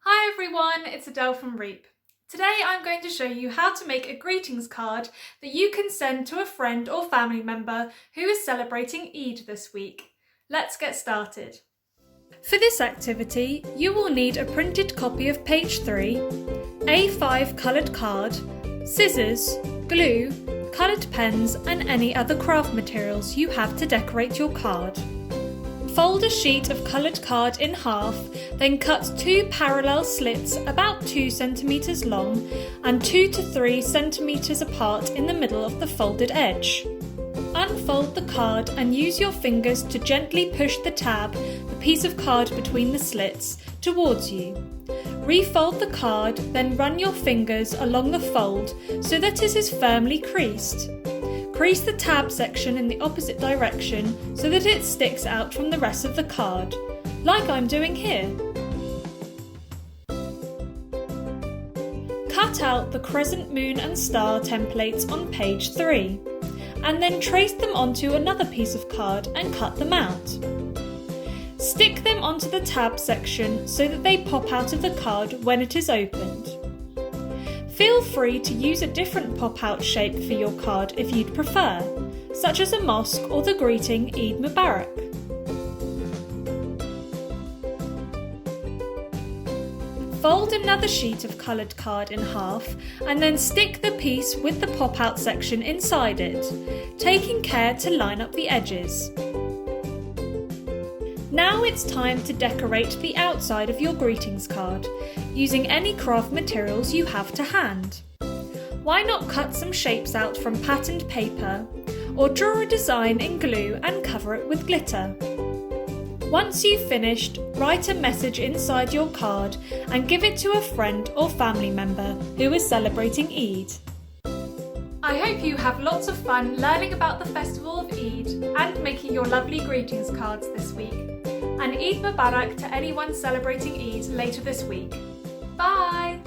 Hi everyone, it's Adele from REEP. Today I'm going to show you how to make a greetings card that you can send to a friend or family member who is celebrating Eid this week. Let's get started. For this activity, you will need a printed copy of page 3, A5 coloured card, scissors, glue, coloured pens and any other craft materials you have to decorate your card. Fold a sheet of coloured card in half, then cut 2 parallel slits about 2 cm long and 2 to 3 cm apart in the middle of the folded edge. Unfold the card and use your fingers to gently push the tab, the piece of card between the slits, towards you. Refold the card, then run your fingers along the fold so that it is firmly creased. Crease the tab section in the opposite direction so that it sticks out from the rest of the card, like I'm doing here. Cut out the crescent, moon and star templates on page 3, and then trace them onto another piece of card and cut them out. Stick them onto the tab section so that they pop out of the card when it is opened. Feel free to use a different pop-out shape for your card if you'd prefer, such as a mosque or the greeting Eid Mubarak. Fold another sheet of coloured card in half and then stick the piece with the pop-out section inside it, taking care to line up the edges. Now it's time to decorate the outside of your greetings card, using any craft materials you have to hand. Why not cut some shapes out from patterned paper, or draw a design in glue and cover it with glitter. Once you've finished, write a message inside your card and give it to a friend or family member who is celebrating Eid. I hope you have lots of fun learning about the festival of Eid and making your lovely greetings cards this week. And Eid Mubarak to anyone celebrating Eid later this week. Bye!